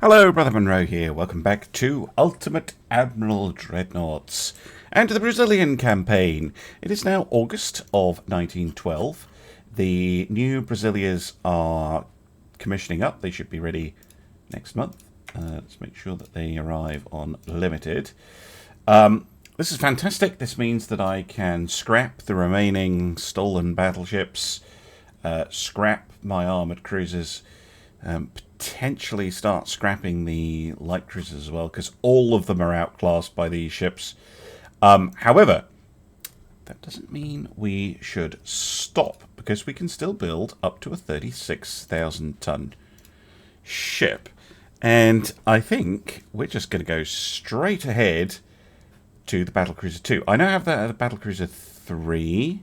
Hello, Brother Monroe here. Welcome back to Ultimate Admiral Dreadnoughts and to the Brazilian campaign. It is now August of 1912. The new Brasilias are commissioning up. They should be ready next month. Let's make sure that they arrive on limited. This is fantastic. This means that I can scrap the remaining stolen battleships, scrap my armoured cruisers, potentially start scrapping the light cruisers as well, because all of them are outclassed by these ships. However, that doesn't mean we should stop, because we can still build up to a 36,000 ton ship. And I think we're just going to go straight ahead to the battlecruiser 2. I now have the battlecruiser 3.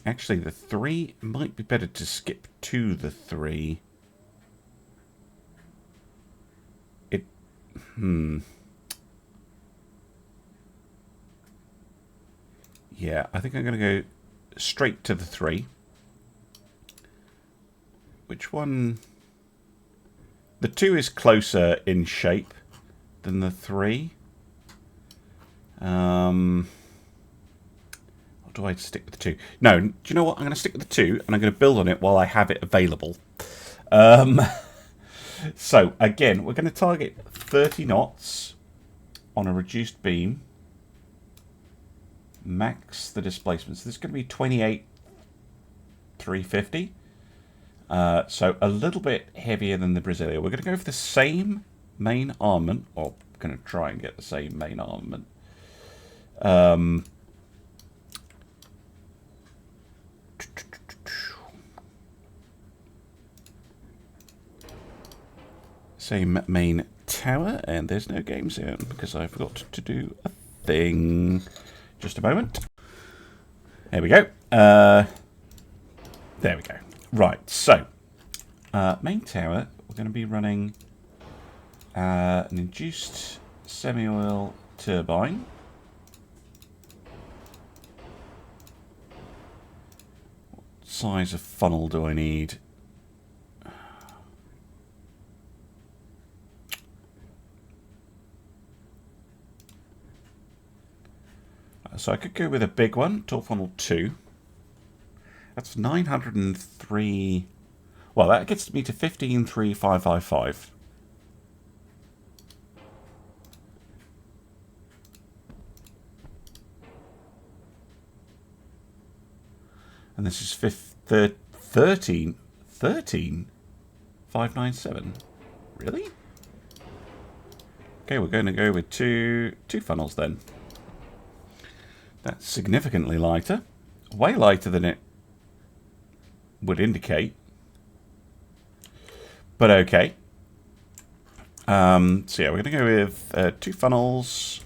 Actually, the 3 might be better to skip to the 3. Yeah, I think I'm going to go straight to the 3. Which one? The 2 is closer in shape than the 3. Or do I stick with the 2? No, do you know what? I'm going to stick with the 2, and I'm going to build on it while I have it available. So, again, we're going to target 30 knots on a reduced beam. Max the displacement. So this is going to be 28,350. So a little bit heavier than the Brasilia. We're going to go for the same main armament, or going to try and get the same main armament. Same main tower, and there's no game zone because I forgot to do a thing. Just a moment. There we go. There we go. Right, so main tower, we're going to be running an induced semi-oil turbine. What size of funnel do I need? So I could go with a big one, tall funnel 2. That's 903. Well, that gets me to 15,355. And this is 13,597. Really? Okay, we're going to go with two funnels then. That's significantly lighter. Way lighter than it would indicate. But okay. So yeah, we're going to go with 2 funnels.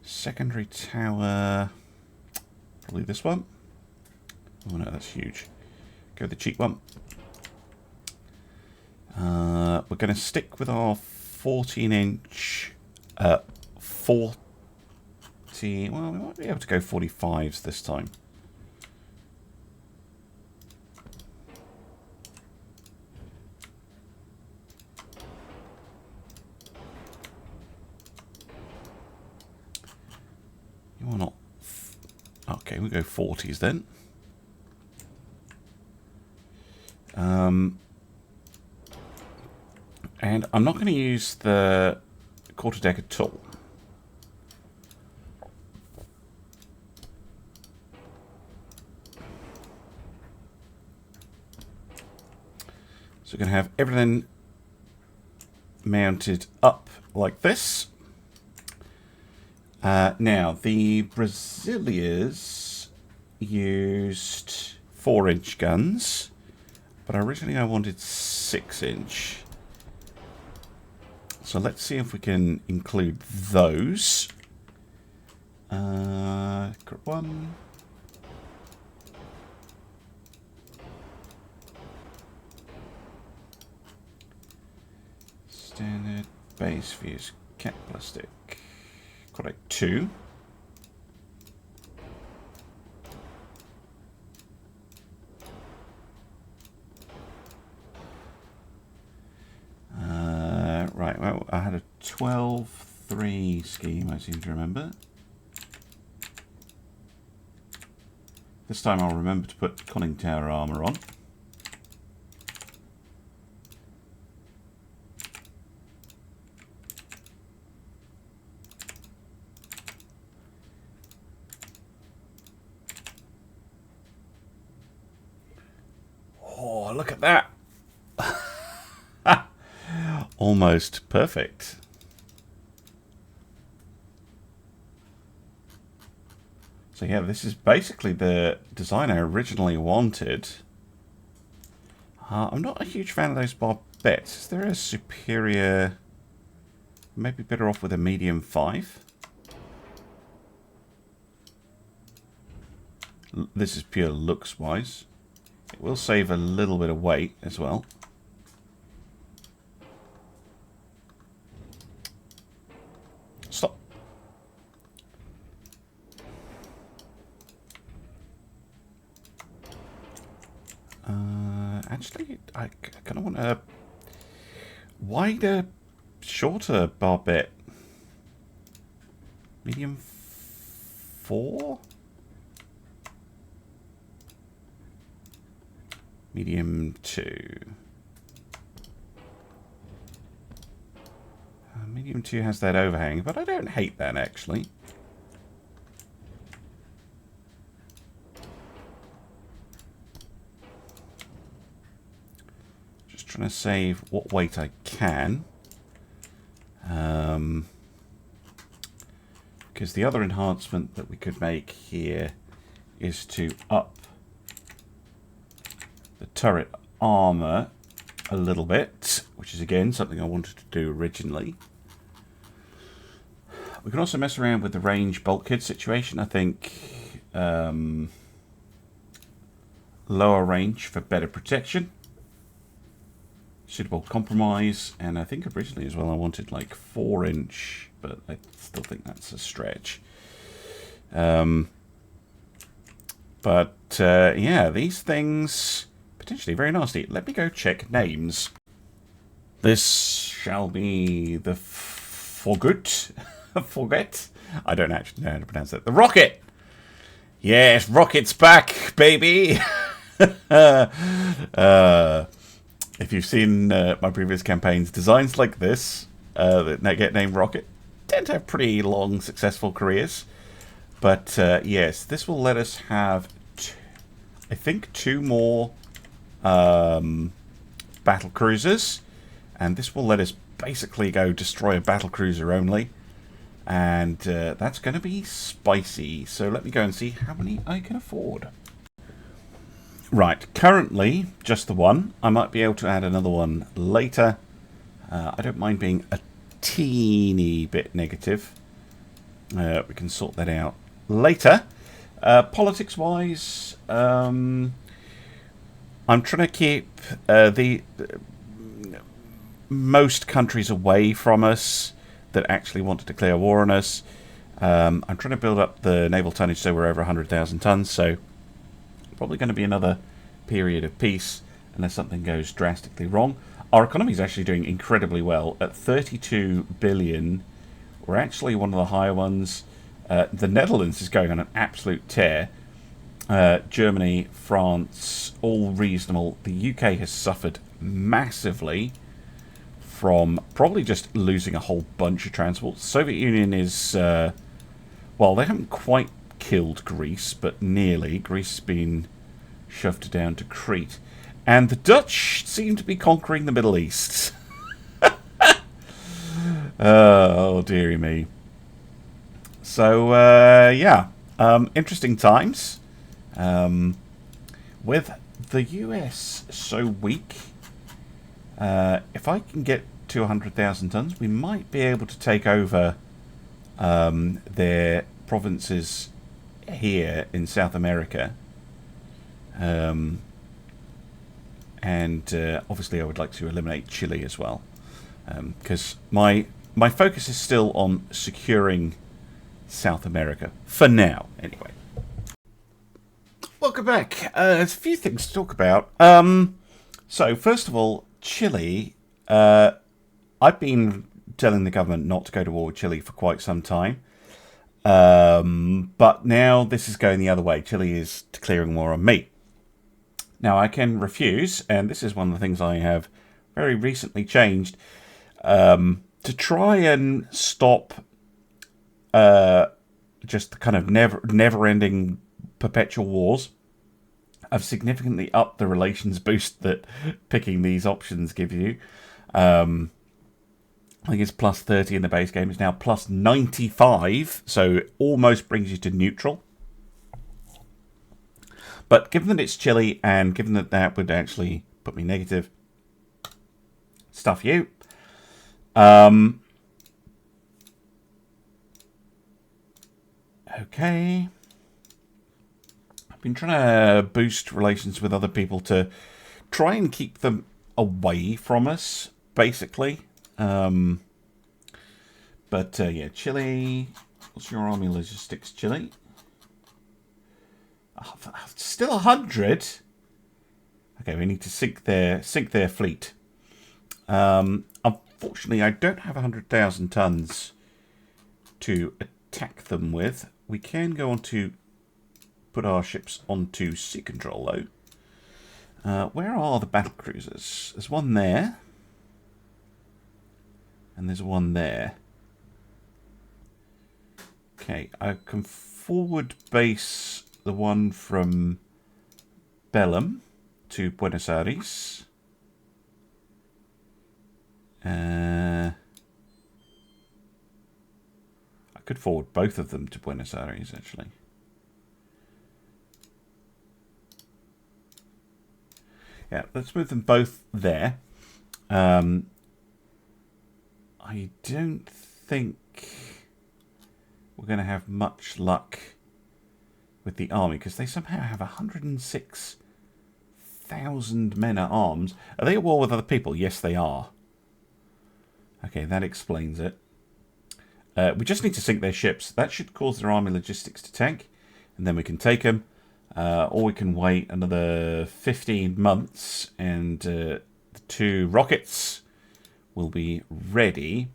Secondary tower. Probably this one. Oh no, that's huge. Go with the cheap one. We're going to stick with our 14-inch... 40... Well, we might be able to go 45s this time. You are not... Okay, we'll go 40s then. And I'm not going to use the quarterdeck at all. So we're going to have everything mounted up like this. Now, the Brasilias used 4-inch guns, but originally I wanted 6-inch. So let's see if we can include those. Group 1. Standard base fuse cat plastic. Correct 2. well, I had a 12-3 scheme, I seem to remember. This time I'll remember to put conning tower armour on. Oh, look at that. Almost perfect. So yeah, this is basically the design I originally wanted. I'm not a huge fan of those barbettes. Is there a superior... Maybe better off with a medium 5? This is pure looks-wise. It will save a little bit of weight as well. Stop. Actually, I kind of want a wider, shorter barbette. Medium 4? Medium 2. Medium 2 has that overhang, but I don't hate that actually. Just trying to save what weight I can. Because the other enhancement that we could make here is to up the turret armor a little bit, which is again something I wanted to do originally. We can also mess around with the range bulkhead situation. I think lower range for better protection, suitable compromise, and I think originally as well I wanted like 4-inch, but I still think that's a stretch. Yeah, these things potentially very nasty. Let me go check names. This shall be the Forget. Forget? I don't actually know how to pronounce it. The Rocket! Yes, Rocket's back, baby! If you've seen my previous campaigns, designs like this, that get named Rocket, tend to have pretty long, successful careers. But yes, this will let us have, I think, 2 more battlecruisers. And this will let us basically go destroy a battlecruiser only. And that's going to be spicy. So let me go and see how many I can afford. Right, currently just the one. I might be able to add another one later. I don't mind being a teeny bit negative. We can sort that out later. Politics-wise, I'm trying to keep the most countries away from us that actually want to declare war on us. I'm trying to build up the naval tonnage so we're over 100,000 tons, so probably going to be another period of peace unless something goes drastically wrong. Our economy is actually doing incredibly well. At 32 billion, we're actually one of the higher ones. The Netherlands is going on an absolute tear. Germany, France, all reasonable. The UK has suffered massively from probably just losing a whole bunch of transport. The Soviet Union is, well, they haven't quite killed Greece, but nearly. Greece has been shoved down to Crete. And the Dutch seem to be conquering the Middle East. Oh, dearie me. So, yeah, interesting times. With the US so weak, if I can get to 100,000 tons, we might be able to take over their provinces here in South America. And obviously I would like to eliminate Chile as well. Because my focus is still on securing South America. For now, anyway. Welcome back. There's a few things to talk about. So, first of all, Chile. I've been telling the government not to go to war with Chile for quite some time. But now this is going the other way. Chile is declaring war on me. Now, I can refuse, and this is one of the things I have very recently changed, to try and stop just the kind of never-ending perpetual wars. I've significantly upped the relations boost that picking these options gives you. I think it's plus 30 in the base game. It's now plus 95, so it almost brings you to neutral. But given that it's Chile, and given that that would actually put me negative, stuff you. Okay. I've been trying to boost relations with other people to try and keep them away from us, basically. But yeah, Chile. What's your army logistics, Chile? Still 100. Okay, we need to sink their fleet. Unfortunately, I don't have 100,000 tons to attack them with. We can go on to put our ships onto sea control, though. Where are the battlecruisers? There's one there. And there's one there. Okay, I can forward base the one from Belém to Buenos Aires. I could forward both of them to Buenos Aires, actually. Yeah, let's move them both there. I don't think we're going to have much luck with the army, because they somehow have 106,000 men at arms. Are they at war with other people? Yes, they are. Okay, that explains it. We just need to sink their ships. That should cause their army logistics to tank, and then we can take them. Or we can wait another 15 months, and the 2 rockets will be ready.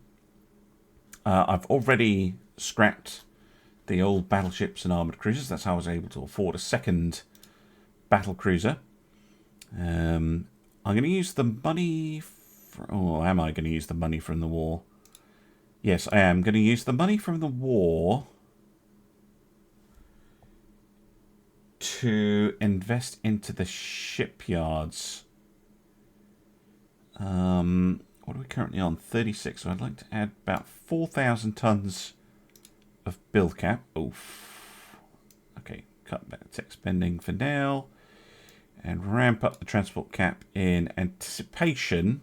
I've already scrapped the old battleships and armoured cruisers. That's how I was able to afford a second battlecruiser. I'm going to use the money... Oh, am I going to use the money from the war? Yes, I am going to use the money from the war to invest into the shipyards. What are we currently on? 36. So I'd like to add about 4,000 tons of build cap. Oof. Okay, cut back tech spending for now. And ramp up the transport cap in anticipation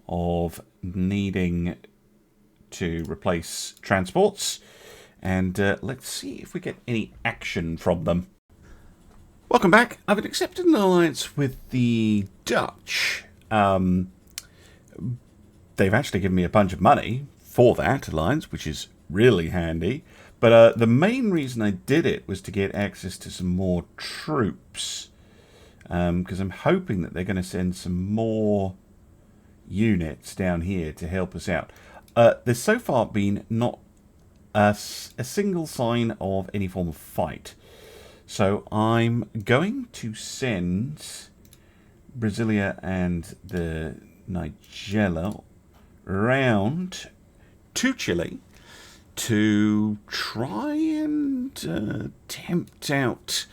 of needing to replace transports. And let's see if we get any action from them. Welcome back. I've accepted an alliance with the Dutch. They've actually given me a bunch of money for that alliance, which is really handy. But the main reason I did it was to get access to some more troops. Because I'm hoping that they're going to send some more units down here to help us out. There's so far been not a single sign of any form of fight. So I'm going to send Brasilia and the Nigella round to Chile to try and tempt out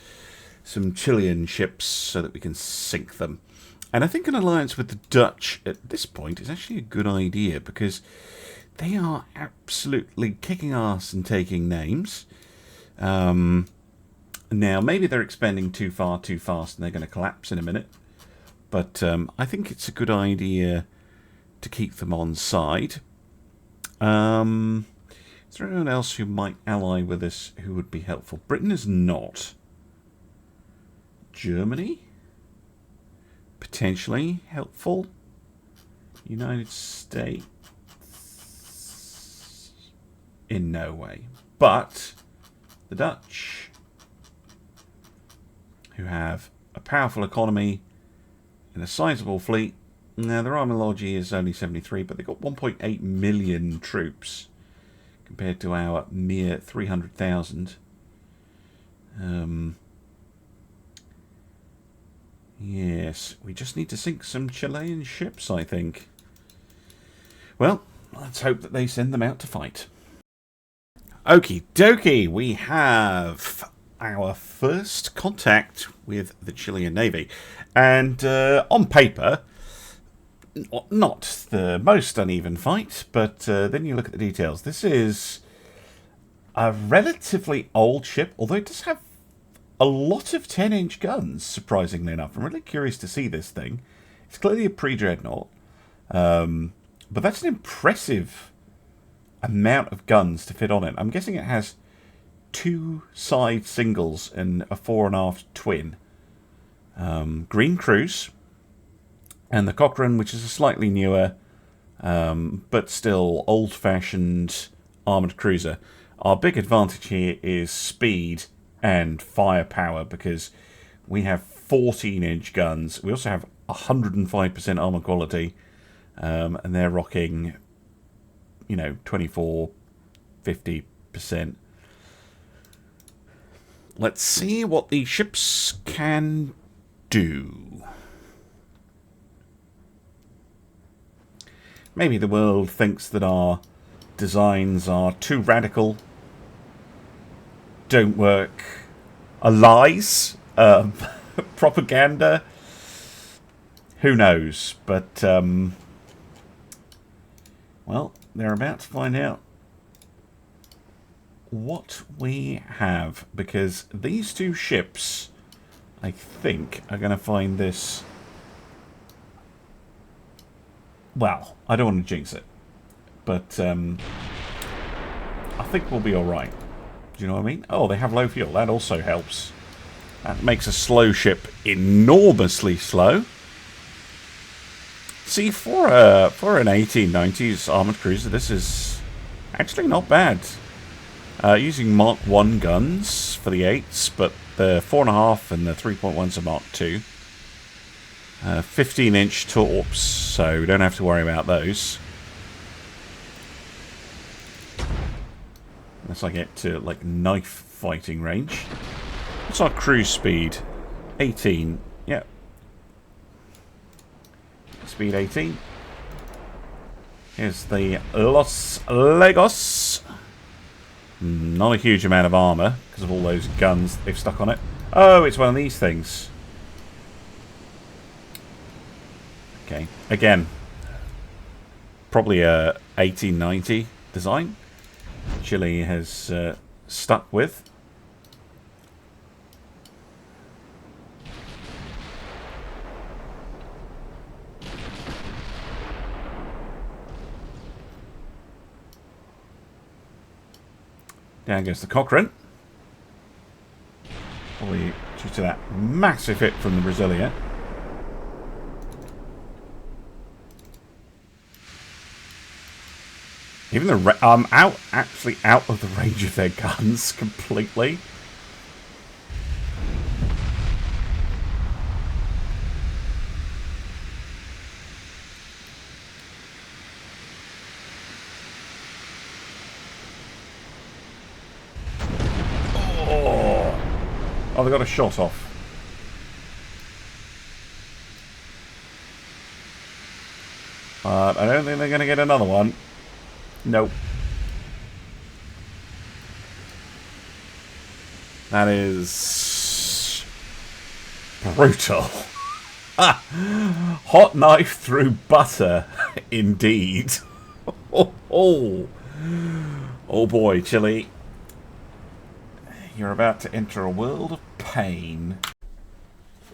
some Chilean ships so that we can sink them. And I think an alliance with the Dutch at this point is actually a good idea, because they are absolutely kicking ass and taking names. Now, maybe they're expanding too far, too fast, and they're going to collapse in a minute. But I think it's a good idea to keep them on side. Is there anyone else who might ally with us who would be helpful? Britain is not. Germany? Potentially helpful. United States? In no way. But the Dutch, who have a powerful economy and a sizable fleet, Now, their armology is only 73, but they've got 1.8 million troops compared to our mere 300,000. Yes, we just need to sink some Chilean ships, I think. Well, let's hope that they send them out to fight. Okie dokie, we have our first contact with the Chilean Navy. And on paper, not the most uneven fight, but then you look at the details. This is a relatively old ship, although it does have a lot of 10-inch guns, surprisingly enough. I'm really curious to see this thing. It's clearly a pre-dreadnought, but that's an impressive amount of guns to fit on it. I'm guessing it has 2 side singles and a fore and aft twin. Green cruise, and the Cochrane, which is a slightly newer, but still old-fashioned armoured cruiser. Our big advantage here is speed and firepower, because we have 14-inch guns. We also have 105% armour quality, and they're rocking, 24, 50%. Let's see what the ships can do. Maybe the world thinks that our designs are too radical, don't work, are lies, propaganda. Who knows? But, well, they're about to find out what we have, because these 2 ships, I think, are going to find this... Well, I don't want to jinx it, but I think we'll be alright. Do you know what I mean? Oh, they have low fuel. That also helps. That makes a slow ship enormously slow. See, for an 1890s armoured cruiser, this is actually not bad. Using Mark 1 guns for the 8s, but the 4.5 and the 3.1s are Mark 2. 15-inch torps, so we don't have to worry about those. Unless I get to, like, knife fighting range. What's our cruise speed? 18. Yeah. Speed 18. Here's the Los Lagos. Not a huge amount of armour because of all those guns they've stuck on it. Oh, it's one of these things. Okay. Again, probably a 1890 design. Chile has stuck with. Down goes the Cochrane. Probably due to that massive hit from the Brazilian. Even the I'm actually out of the range of their guns completely. Oh, they got a shot off. I don't think they're going to get another one. Nope. That is brutal. Hot knife through butter, indeed. Oh boy, Chile. You're about to enter a world of pain.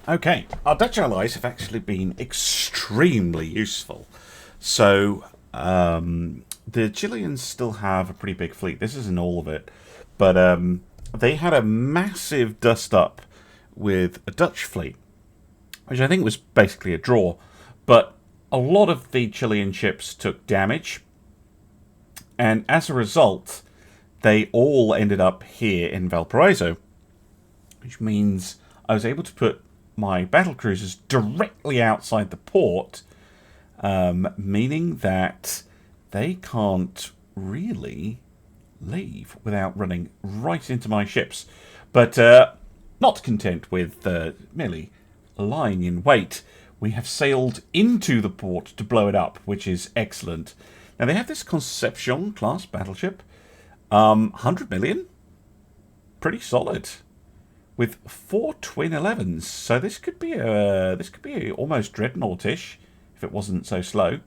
Okay, our Dutch allies have actually been extremely useful. So, the Chileans still have a pretty big fleet. This isn't all of it. But they had a massive dust-up with a Dutch fleet, which I think was basically a draw. But a lot of the Chilean ships took damage. And as a result, they all ended up here in Valparaiso, which means I was able to put my battlecruisers directly outside the port meaning that they can't really leave without running right into my ships. But not content with merely lying in wait, we have sailed into the port to blow it up, which is excellent. Now they have this Concepcion class battleship, 100 million, pretty solid, with 4 twin 11s. So this could be almost dreadnought-ish if it wasn't so slow.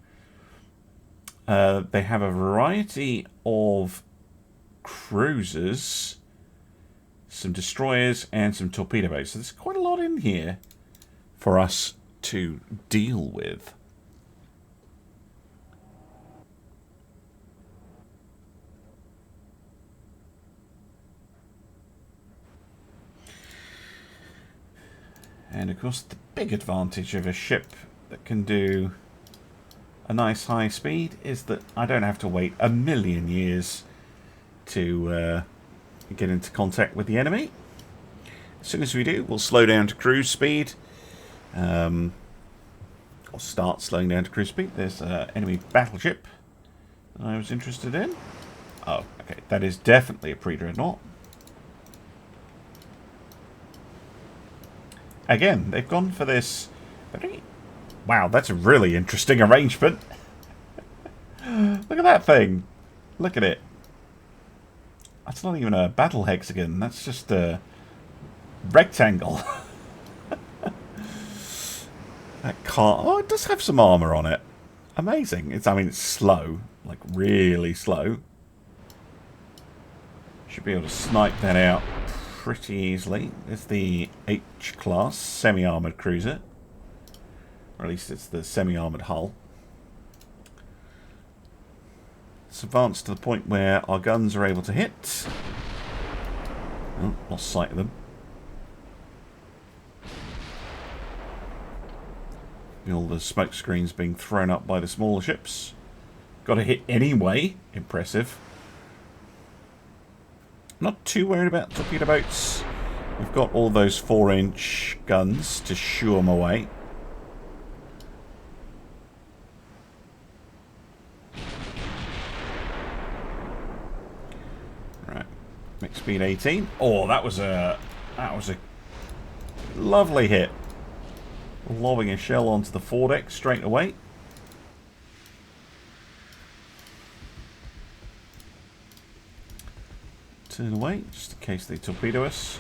They have a variety of cruisers, some destroyers, and some torpedo boats. So there's quite a lot in here for us to deal with. And of course, the big advantage of a ship that can do a nice high speed is that I don't have to wait a million years to get into contact with the enemy. As soon as we do, we'll slow down to cruise speed. Or start slowing down to cruise speed. There's an enemy battleship that I was interested in. Oh, okay. That is definitely a pre-dreadnought. Again, they've gone for this very... Wow, that's a really interesting arrangement. Look at that thing. Look at it. That's not even a battle hexagon. That's just a rectangle. That car... Oh, it does have some armour on it. Amazing. I mean, it's slow. Like, really slow. Should be able to snipe that out pretty easily. It's the H-class semi-armoured cruiser. Or at least it's the semi-armoured hull. It's advanced to the point where our guns are able to hit. Oh, lost sight of them. All the smoke screens being thrown up by the smaller ships. Got to hit anyway. Impressive. Not too worried about torpedo boats. We've got all those 4-inch guns to shoo them away. Right, max speed 18. Oh, that was a lovely hit. Lobbing a shell onto the foredeck straight away. Turn away, just in case they torpedo us.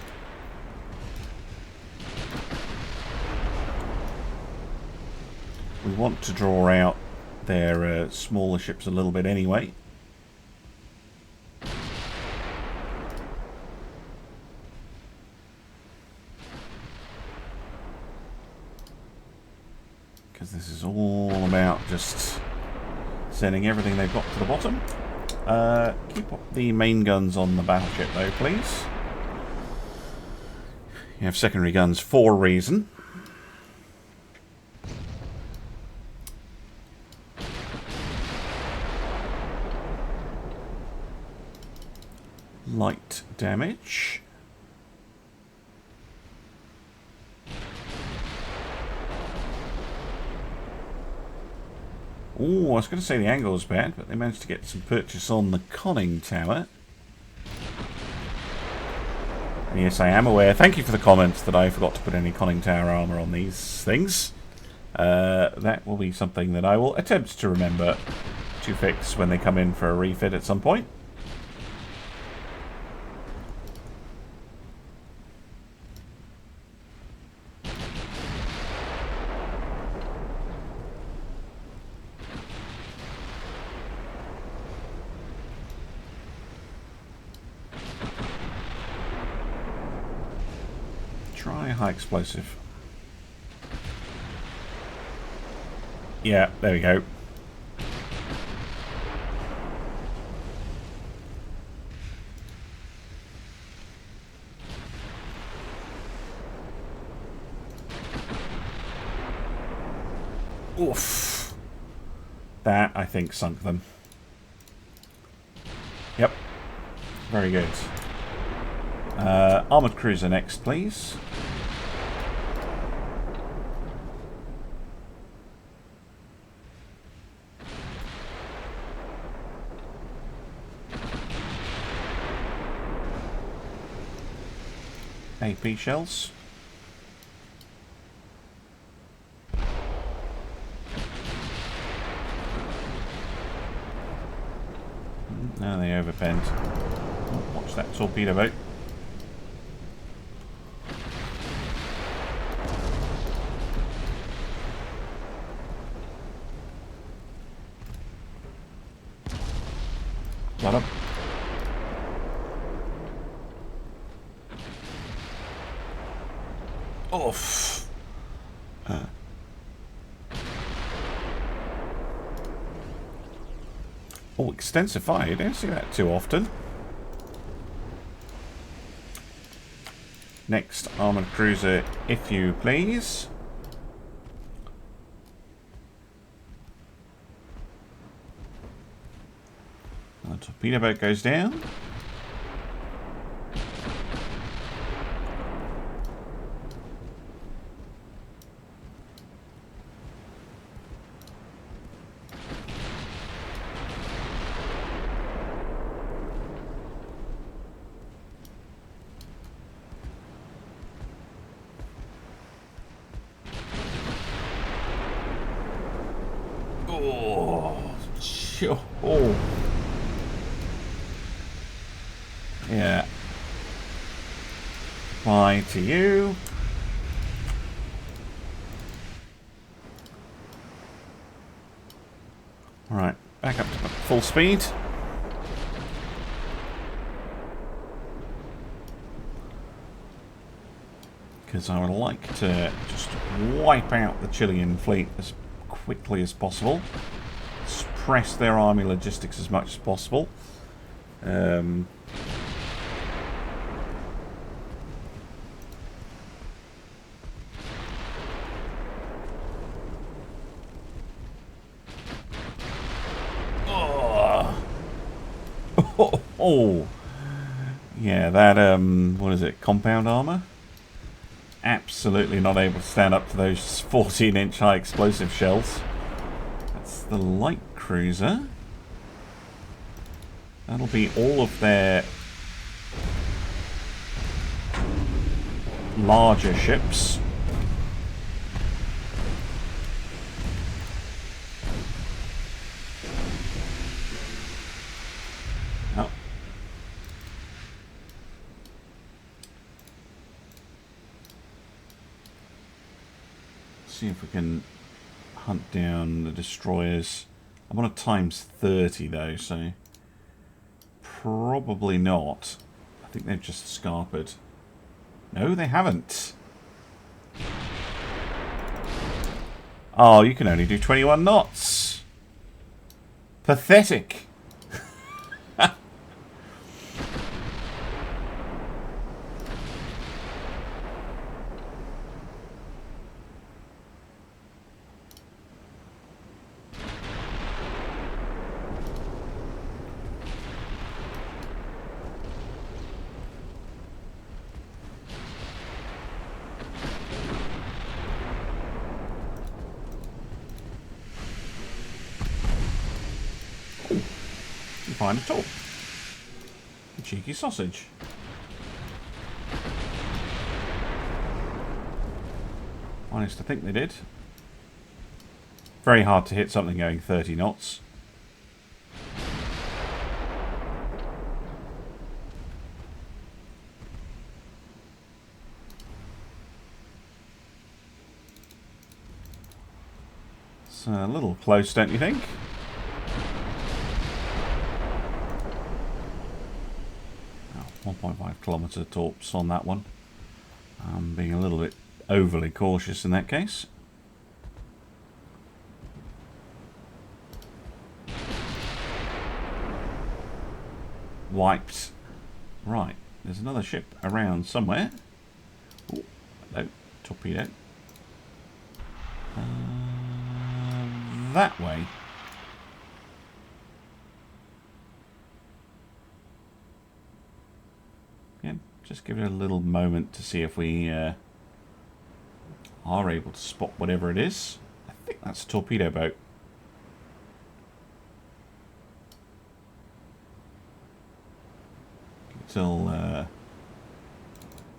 We want to draw out their smaller ships a little bit anyway. Because this is all about just sending everything they've got to the bottom. Keep the main guns on the battleship though, please. You have secondary guns for a reason. Light damage. Oh, I was going to say the angle was bad, but they managed to get some purchase on the conning tower. And yes, I am aware. Thank you for the comments that I forgot to put any conning tower armour on these things. That will be something that I will attempt to remember to fix when they come in for a refit at some point. High explosive. Yeah, there we go. Oof. That, I think, sunk them. Yep. Very good. Armoured cruiser next, please. AP shells. Now they overbend. Oh, watch that torpedo boat. Got him. Oof. Oh, extensive fire. You don't see that too often. Next armoured cruiser, if you please. The torpedo boat goes down. Oh. Yeah. Bye to you. Alright, back up to full speed. Because I would like to just wipe out the Chilean fleet as quickly as possible. Suppress their army logistics as much as possible. Oh, yeah, that what is it? Compound armor? Absolutely not able to stand up to those 14-inch high explosive shells. That's the light cruiser. That'll be all of their larger ships. Oh. See if we can hunt down the destroyers. I'm on a times 30 though, so probably not. I think they've just scarpered. No, they haven't. Oh, you can only do 21 knots. Pathetic. Fine at all. A cheeky sausage. Honest to think they did. Very hard to hit something going 30 knots. It's a little close, don't you think? Oh, 1.5 kilometre torps on that one. I'm being a little bit overly cautious in that case. Wiped. Right, there's another ship around somewhere. Oh, hello, torpedo. That way. Yeah, just give it a little moment to see if we are able to spot whatever it is. I think that's a torpedo boat.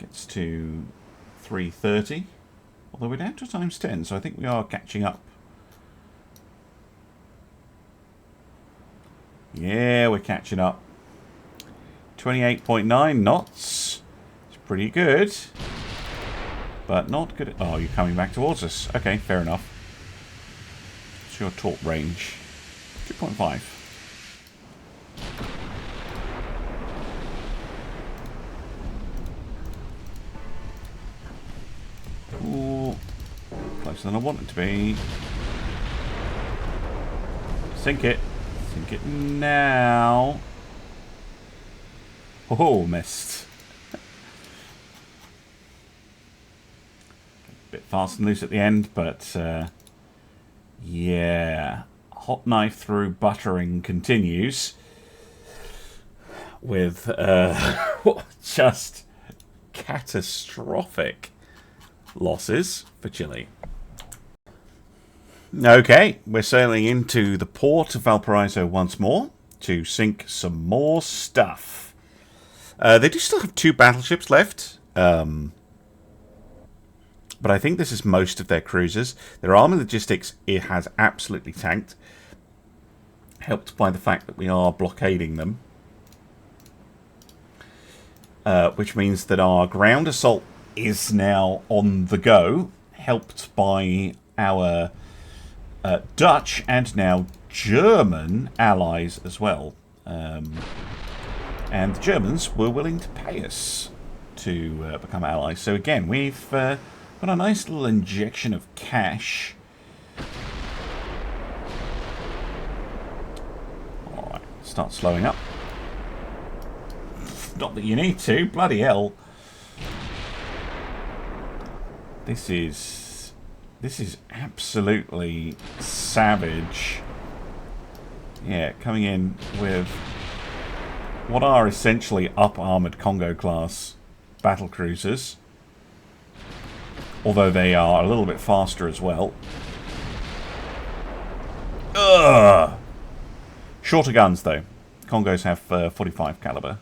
Gets to 330. Although we're down to times 10, so I think we are catching up. Yeah, we're catching up. 28.9 knots. It's pretty good. But not good. Oh, you're coming back towards us. Okay, fair enough. What's your torque range? 2.5. Ooh, closer than I want it to be. Sink it. Sink it now. Oh, missed. Bit fast and loose at the end, but yeah. Hot knife through buttering continues with just catastrophic losses for Chile. Okay, we're sailing into the port of Valparaiso once more to sink some more stuff. They do still have 2 battleships left, but I think this is most of their cruisers. Their armor logistics, it has absolutely tanked, helped by the fact that we are blockading them, which means that our ground assault is now on the go, helped by our Dutch and now German allies as well. And the Germans were willing to pay us to become allies. So again, we've got a nice little injection of cash. Alright, start slowing up. Not that you need to, bloody hell. This is absolutely savage. Yeah, coming in with what are essentially up-armoured Congo-class battlecruisers. Although they are a little bit faster as well. Ugh! Shorter guns, though. Congos have 45 caliber.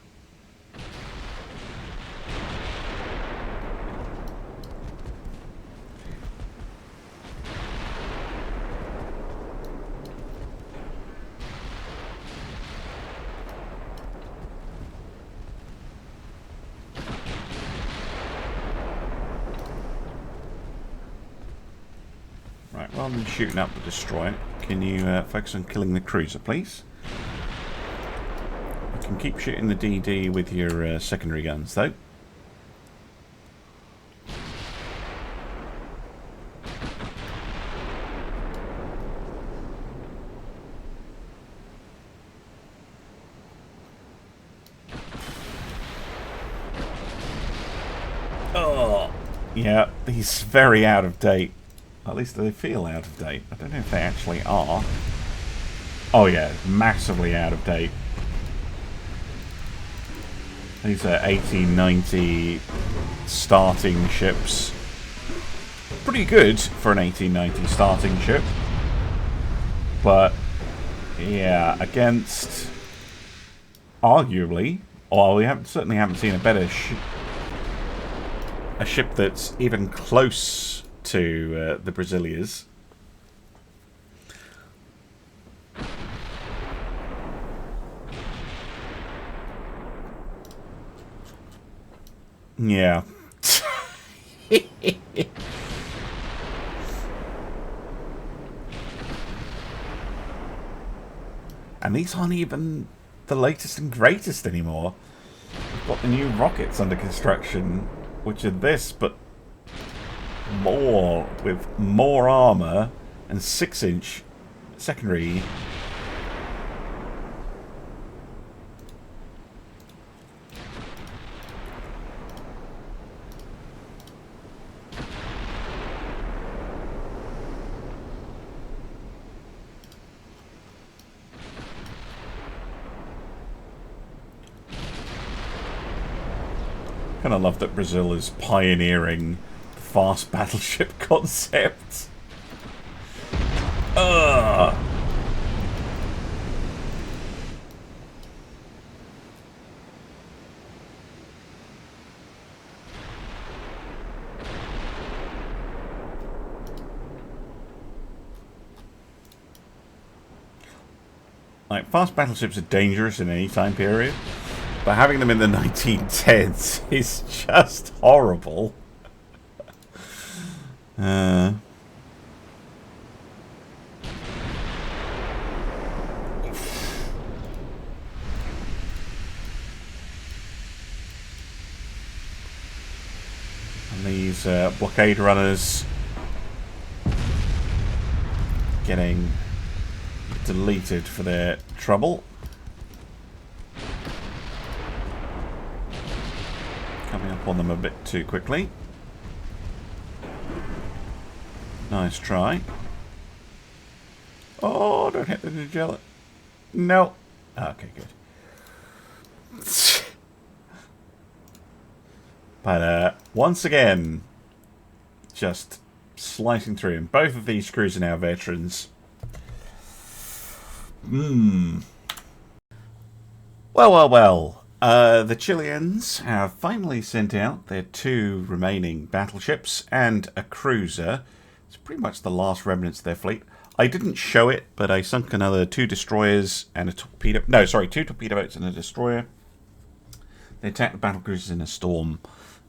Rather than shooting up the destroyer, can you focus on killing the cruiser, please? You can keep shooting the DD with your secondary guns, though. Oh, yeah, he's very out of date. At least they feel out of date. I don't know if they actually are. Oh yeah, massively out of date. These are 1890 starting ships. Pretty good for an 1890 starting ship. But, yeah, against, arguably, well, we certainly haven't seen a better a ship that's even close to the Brazilians. Yeah. And these aren't even the latest and greatest anymore. We've got the new rockets under construction, which are this, but more, with more armor and 6-inch secondary. Kind of love that Brazil is pioneering fast battleship concept. Ugh. Like, fast battleships are dangerous in any time period, but having them in the 1910s is just horrible. And these blockade runners getting deleted for their trouble. Coming up on them a bit too quickly. Nice try. Oh, don't hit the Nagella. No. Okay, good. But once again, just slicing through. And both of these crews are now veterans. Well. The Chileans have finally sent out their 2 remaining battleships and a cruiser. It's pretty much the last remnants of their fleet. I didn't show it, but I sunk another 2 destroyers and a torpedo... No, sorry, 2 torpedo boats and a destroyer. They attacked the battlecruisers in a storm.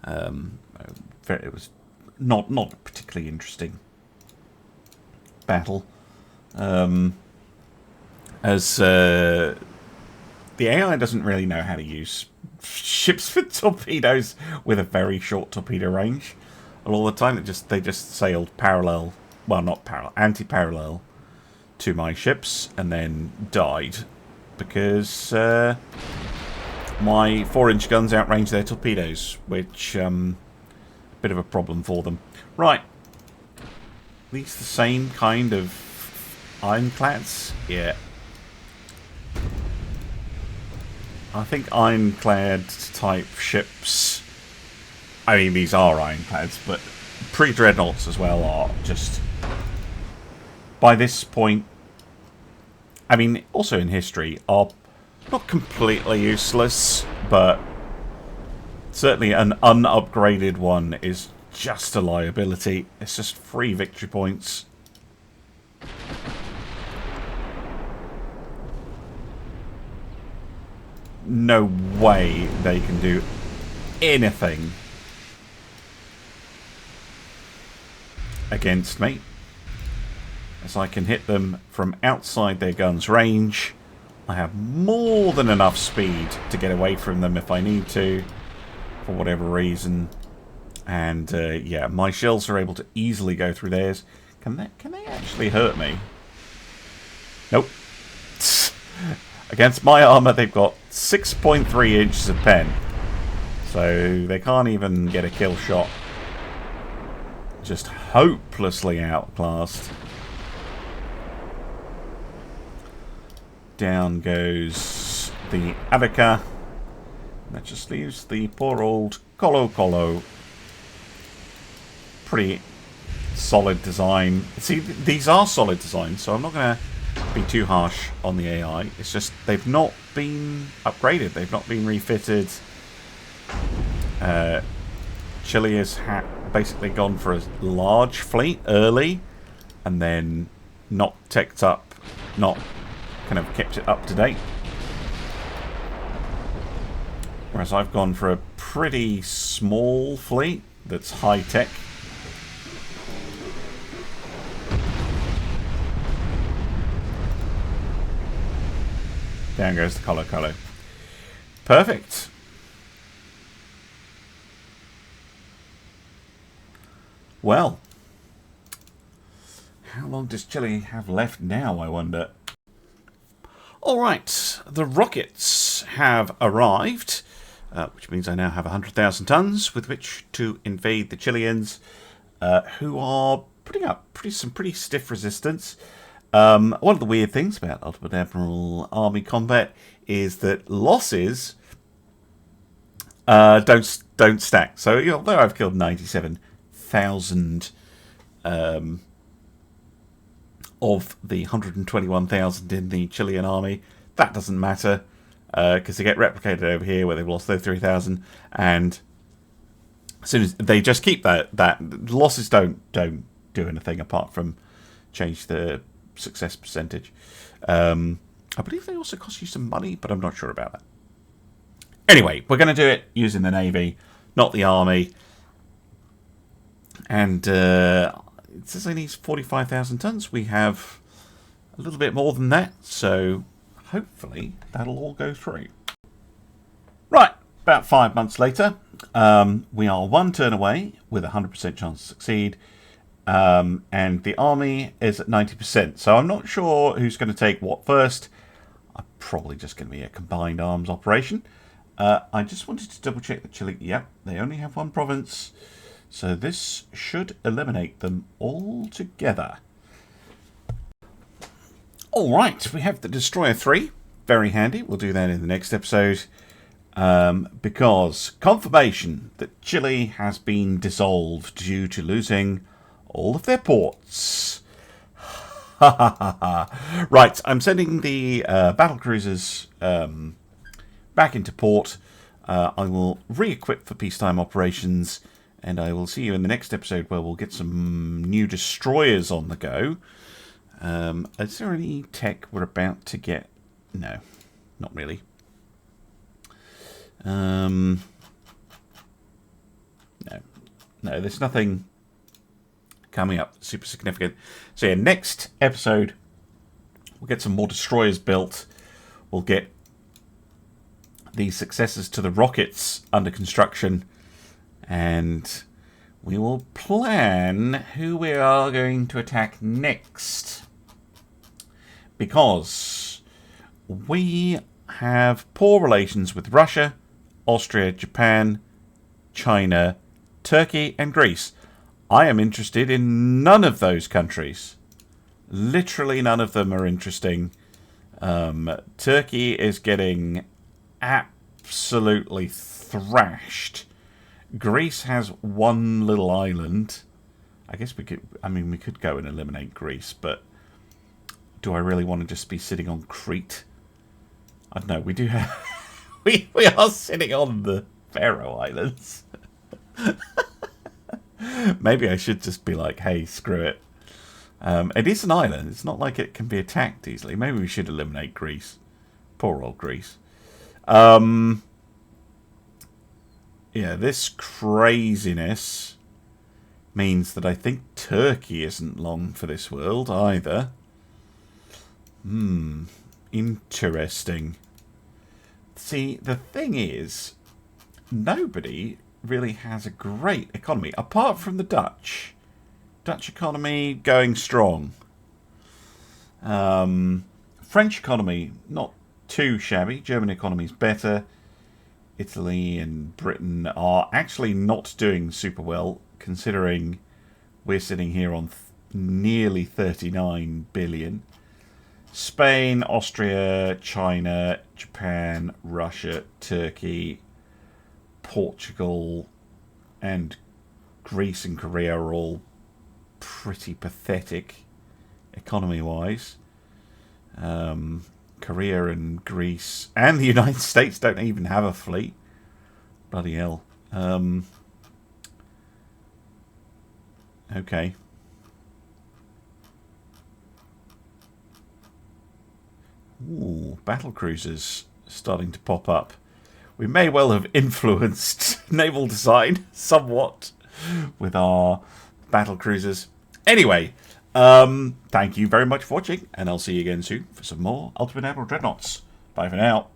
It was not a particularly interesting battle. As the AI doesn't really know how to use ships with torpedoes with a very short torpedo range. And all the time they just sailed parallel, well, not parallel, anti-parallel to my ships and then died because my 4-inch guns outranged their torpedoes, which a bit of a problem for them. Right, these the same kind of ironclads? Yeah. I think ironclad type ships, I mean these are ironclads, but pre-dreadnoughts as well are just, by this point, I mean also in history, are not completely useless, but certainly an unupgraded one is just a liability. It's just free victory points. No way they can do anything against me, as I can hit them from outside their guns' range. I have more than enough speed to get away from them if I need to, for whatever reason. And yeah, my shells are able to easily go through theirs. Can they actually hurt me? Nope. Against my armour, they've got 6.3 inches of pen. So they can't even get a kill shot. Just hopelessly outclassed. Down goes the Alerik. That just leaves the poor old Colo. Pretty solid design. See, these are solid designs, so I'm not going to be too harsh on the AI. It's just they've not been upgraded. They've not been refitted. Chile has basically gone for a large fleet early and then not teched up, not kind of kept it up to date. Whereas I've gone for a pretty small fleet that's high tech. Down goes the Colo. Perfect. Well, how long does Chile have left now, I wonder? Alright, the rockets have arrived, which means I now have 100,000 tons with which to invade the Chileans, who are putting up some pretty stiff resistance. One of the weird things about Ultimate Admiral Army combat is that losses don't stack. So although I've killed 97,000 of the 121,000 in the Chilean army, that doesn't matter because they get replicated over here where they've lost 33,000, and as soon as they just keep that losses don't do anything apart from change the success percentage. I believe they also cost you some money, but I'm not sure about that. Anyway, we're going to do it using the Navy, not the Army. And it says it needs 45,000 tons. We have a little bit more than that, so hopefully that'll all go through. Right, about 5 months later, we are one turn away with a 100% chance to succeed. And the army is at 90%. So I'm not sure who's going to take what first. I'm probably just going to be a combined arms operation. I just wanted to double check that Chile. Yep, they only have one province. So this should eliminate them all together. All right, we have the Destroyer 3. Very handy. We'll do that in the next episode. Because confirmation that Chile has been dissolved due to losing all of their ports. Right, I'm sending the battlecruisers back into port. I will re-equip for peacetime operations, and I will see you in the next episode where we'll get some new destroyers on the go. Is there any tech we're about to get? No, not really. No, there's nothing coming up super significant. So yeah, next episode we'll get some more destroyers built. We'll get the successors to the rockets under construction, and we will plan who we are going to attack next, because we have poor relations with Russia, Austria, Japan, China, Turkey and Greece. I am interested in none of those countries. Literally none of them are interesting. Turkey is getting absolutely thrashed. Greece has one little island. I guess we could go and eliminate Greece, but do I really want to just be sitting on Crete? I don't know. We do have we are sitting on the Faroe Islands. Maybe I should just be like, hey, screw it. It is an island. It's not like it can be attacked easily. Maybe we should eliminate Greece. Poor old Greece. Yeah, this craziness means that I think Turkey isn't long for this world either. Interesting. See, the thing is, nobody really has a great economy, apart from the Dutch. Dutch economy going strong. French economy, not too shabby. German economy is better. Italy and Britain are actually not doing super well, considering we're sitting here on nearly 39 billion. Spain, Austria, China, Japan, Russia, Turkey, Portugal, and Greece and Korea are all pretty pathetic economy-wise. Korea and Greece and the United States don't even have a fleet. Bloody hell. Okay. Ooh, battlecruisers starting to pop up. We may well have influenced naval design somewhat with our battlecruisers. Anyway, thank you very much for watching, and I'll see you again soon for some more Ultimate Admiral Dreadnoughts. Bye for now.